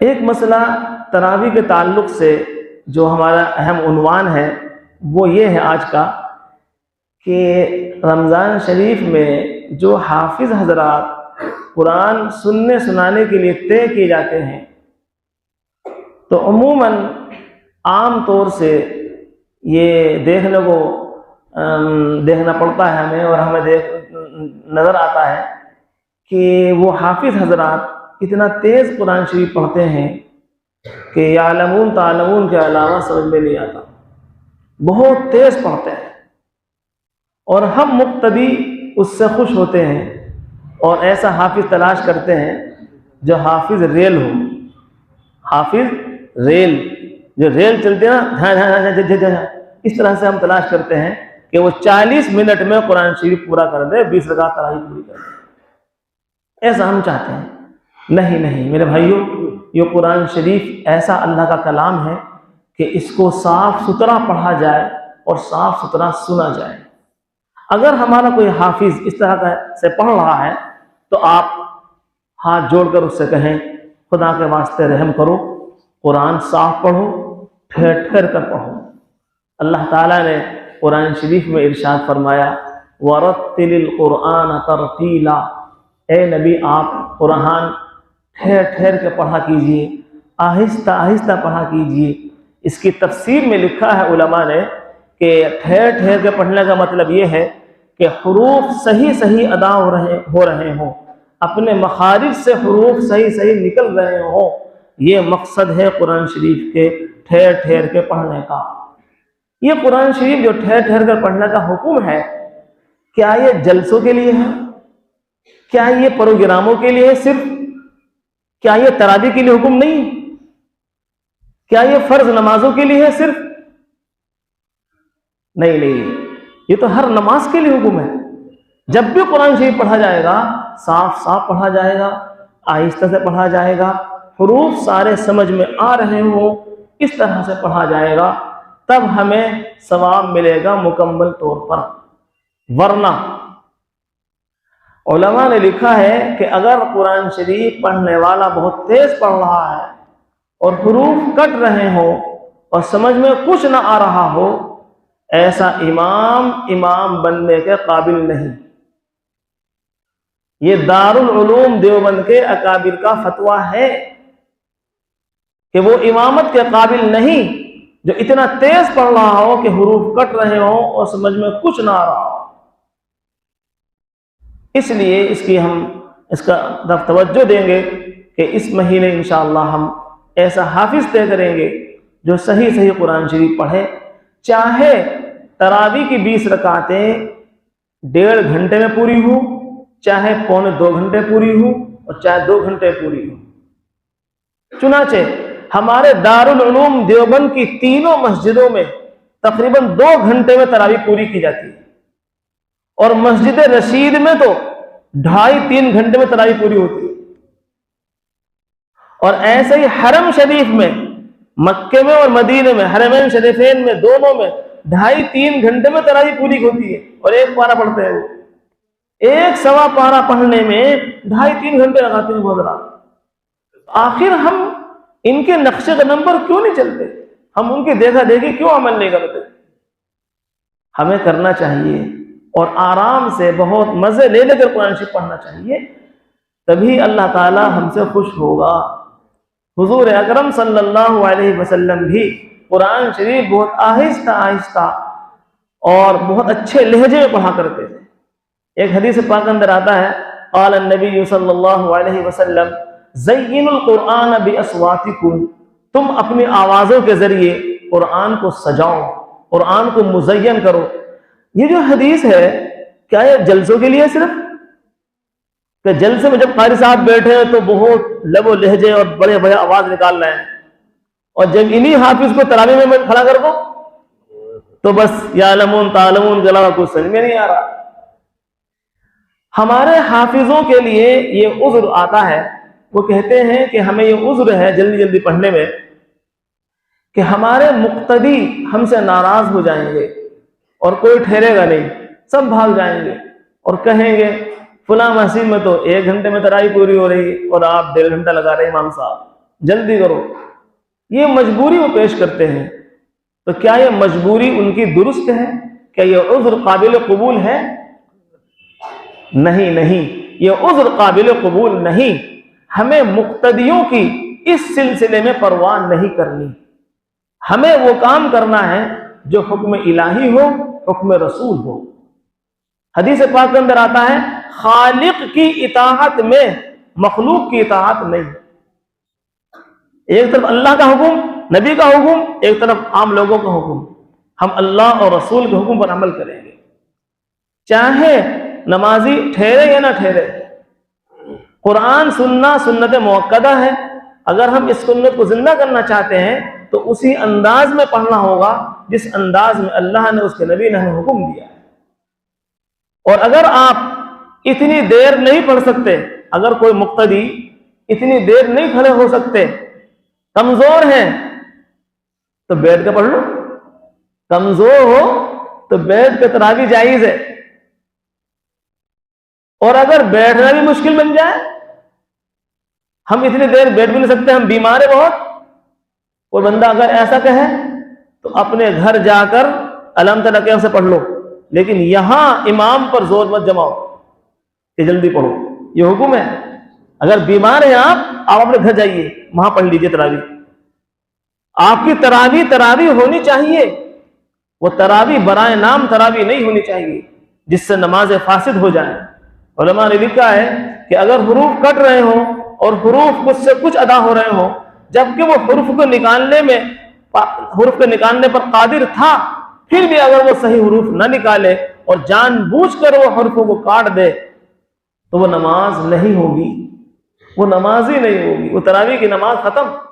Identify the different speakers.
Speaker 1: ایک مسئلہ تراویح کے تعلق سے جو ہمارا اہم عنوان ہے وہ یہ ہے آج کا کہ رمضان شریف میں جو حافظ حضرات قرآن سننے سنانے کے لیے طے کیے جاتے ہیں تو عموماً عام طور سے یہ دیکھنا پڑتا ہے ہمیں، اور ہمیں نظر آتا ہے کہ وہ حافظ حضرات اتنا تیز قرآن شریف پڑھتے ہیں کہ یعلمون تعلمون کے علاوہ سمجھ میں نہیں آتا، بہت تیز پڑھتے ہیں، اور ہم مقتدی اس سے خوش ہوتے ہیں اور ایسا حافظ تلاش کرتے ہیں جو حافظ ریل ہو، حافظ ریل، جو ریل چلتے ہیں نا، اس طرح سے ہم تلاش کرتے ہیں کہ وہ 40 منٹ میں قرآن شریف پورا کر دے، 20 رکعت تراویح پوری کر دے، ایسا ہم چاہتے ہیں۔ نہیں میرے بھائیوں، یہ قرآن شریف ایسا اللہ کا کلام ہے کہ اس کو صاف ستھرا پڑھا جائے اور صاف ستھرا سنا جائے۔ اگر ہمارا کوئی حافظ اس طرح سے پڑھ رہا ہے تو آپ ہاتھ جوڑ کر اس سے کہیں خدا کے واسطے رحم کرو، قرآن صاف پڑھو، ٹھہر ٹھہر کر پڑھو۔ اللہ تعالیٰ نے قرآن شریف میں ارشاد فرمایا وَرَتِّلِ الْقُرْآنَ تَرْتِيلًا، اے نبی آپ قرآن ٹھہر ٹھہر کے پڑھا کیجئے، آہستہ آہستہ پڑھا کیجئے۔ اس کی تفسیر میں لکھا ہے علماء نے کہ ٹھہر ٹھہر کے پڑھنے کا مطلب یہ ہے کہ حروف صحیح ادا ہو رہے ہوں، اپنے مخارج سے حروف صحیح نکل رہے ہوں، یہ مقصد ہے قرآن شریف کے ٹھہر ٹھہر کے پڑھنے کا۔ یہ قرآن شریف جو ٹھہر ٹھہر کر پڑھنے کا حکم ہے، کیا یہ جلسوں کے لیے ہے؟ کیا یہ پروگراموں کے لیے ہے صرف؟ کیا یہ تراویح کے لیے حکم نہیں؟ کیا یہ فرض نمازوں کے لیے ہے صرف؟ نہیں، یہ تو ہر نماز کے لیے حکم ہے۔ جب بھی قرآن شریف پڑھا جائے گا صاف پڑھا جائے گا، آہستہ سے پڑھا جائے گا، حروف سارے سمجھ میں آ رہے ہوں، اس طرح سے پڑھا جائے گا، تب ہمیں ثواب ملے گا مکمل طور پر۔ ورنہ علماء نے لکھا ہے کہ اگر قرآن شریف پڑھنے والا بہت تیز پڑھ رہا ہے اور حروف کٹ رہے ہوں اور سمجھ میں کچھ نہ آ رہا ہو، ایسا امام بننے کے قابل نہیں۔ یہ دارالعلوم دیوبند کے اکابر کا فتویٰ ہے کہ وہ امامت کے قابل نہیں جو اتنا تیز پڑھ رہا ہو کہ حروف کٹ رہے ہوں اور سمجھ میں کچھ نہ آ رہا ہو۔ اس لیے اس کا توجہ دیں گے کہ اس مہینے انشاءاللہ ہم ایسا حافظ طے کریں گے جو صحیح قرآن شریف پڑھے، چاہے تراویح کی 20 رکعتیں 1.5 گھنٹے میں پوری ہوں، چاہے 1.25 گھنٹے پوری ہوں، اور چاہے 2 گھنٹے پوری ہوں۔ چنانچہ ہمارے دارالعلوم دیوبند کی تینوں مسجدوں میں تقریباً 2 گھنٹے میں تراویح پوری کی جاتی ہے، اور مسجد رشید میں تو 2.5-3 گھنٹے میں تراویح پوری ہوتی ہے۔ اور ایسے ہی حرم شریف میں، مکے میں اور مدینے میں، حرمین شریفین میں دونوں میں 2.5-3 گھنٹے میں تراویح پوری ہوتی ہے، اور 1 پارہ پڑھتے ہیں، وہ 1.25 پارہ پڑھنے میں 2.5-3 گھنٹے لگاتے ہیں حضرات۔ آخر ہم ان کے نقشے قدم پر کیوں نہیں چلتے؟ ہم ان کی دیکھا دیکھی کیوں عمل نہیں کرتے؟ ہمیں کرنا چاہیے اور آرام سے بہت مزے لے کر قرآن شریف پڑھنا چاہیے، تبھی اللہ تعالی ہم سے خوش ہوگا۔ حضور اکرم صلی اللہ علیہ وسلم بھی قرآن شریف بہت آہستہ اور بہت اچھے لہجے میں پڑھا کرتے تھے۔ ایک حدیث پاک اندر آتا ہے قال النبی صلی اللہ علیہ وسلم زینوا القرآن باصواتکم، تم اپنی آوازوں کے ذریعے قرآن کو سجاؤ، قرآن کو مزین کرو۔ یہ جو حدیث ہے کیا یہ جلسوں کے لیے صرف؟ کہ جلسے میں جب قاری صاحب بیٹھے ہیں تو بہت لب و لہجے اور بڑے آواز نکال رہے ہیں، اور جب انہی حافظ کو تراویح میں کھڑا کر دو تو بس یعلمون تعلمون کے علاوہ کچھ سمجھ میں نہیں آ رہا۔ ہمارے حافظوں کے لیے یہ عذر آتا ہے، وہ کہتے ہیں کہ ہمیں یہ عذر ہے جلدی پڑھنے میں کہ ہمارے مقتدی ہم سے ناراض ہو جائیں گے اور کوئی ٹھہرے گا نہیں، سب بھاگ جائیں گے اور کہیں گے فلاں مسجد میں تو 1 گھنٹے میں تراویح پوری ہو رہی ہے اور آپ 1.5 گھنٹہ لگا رہے امام صاحب۔ جلدی کرو. یہ مجبوری وہ پیش کرتے ہیں. تو کیا یہ مجبوری ان کی درست ہے؟ کیا یہ عذر قابل قبول ہے؟ نہیں نہیں، یہ عذر قابل قبول نہیں. ہمیں مقتدیوں کی اس سلسلے میں پرواہ نہیں کرنی. ہمیں وہ کام کرنا ہے جو حکم الہی ہو، حکم رسول ہو. حدیث پاک کے اندر آتا ہے خالق کی اطاعت میں مخلوق کی اطاعت نہیں. ایک طرف اللہ کا حکم، نبی کا حکم، ایک طرف عام لوگوں کا حکم. ہم اللہ اور رسول کے حکم پر عمل کریں گے، چاہے نمازی ٹھہرے یا نہ ٹھہرے. قرآن سننا سنت موقدہ ہے. اگر ہم اس سنت کو زندہ کرنا چاہتے ہیں تو اسی انداز میں پڑھنا ہوگا جس انداز میں اللہ نے، اس کے نبی نے ہمیں حکم دیا ہے. اور اگر آپ اتنی دیر نہیں پڑھ سکتے، اگر کوئی مقتدی اتنی دیر نہیں کھڑے ہو سکتے، کمزور ہیں، تو بیٹھ کے پڑھ لو. کمزور ہو تو بیٹھ کے تراویح جائز ہے. اور اگر بیٹھنا بھی مشکل بن جائے، ہم اتنی دیر بیٹھ بھی نہیں سکتے، ہم بیمار ہیں بہت، کوئی بندہ اگر ایسا کہے تو اپنے گھر جا کر الحمد للہ سے پڑھ لو. لیکن یہاں امام پر زور مت جماؤ کہ جلدی پڑھو. یہ حکم ہے. اگر بیمار ہیں آپ اپنے گھر جائیے، وہاں پڑھ لیجئے تراویح. آپ کی تراویح ہونی چاہیے. وہ تراویح برائے نام تراویح نہیں ہونی چاہیے جس سے نماز فاسد ہو جائے. علماء نے لکھا ہے کہ اگر حروف کٹ رہے ہوں اور حروف کچھ سے کچھ ادا ہو رہے ہوں، جبکہ وہ حروف کے نکالنے پر قادر تھا، پھر بھی اگر وہ صحیح حروف نہ نکالے اور جان بوجھ کر وہ حروفوں کو کاٹ دے تو وہ نماز نہیں ہوگی، وہ نماز ہی نہیں ہوگی، وہ تراویح کی نماز ختم.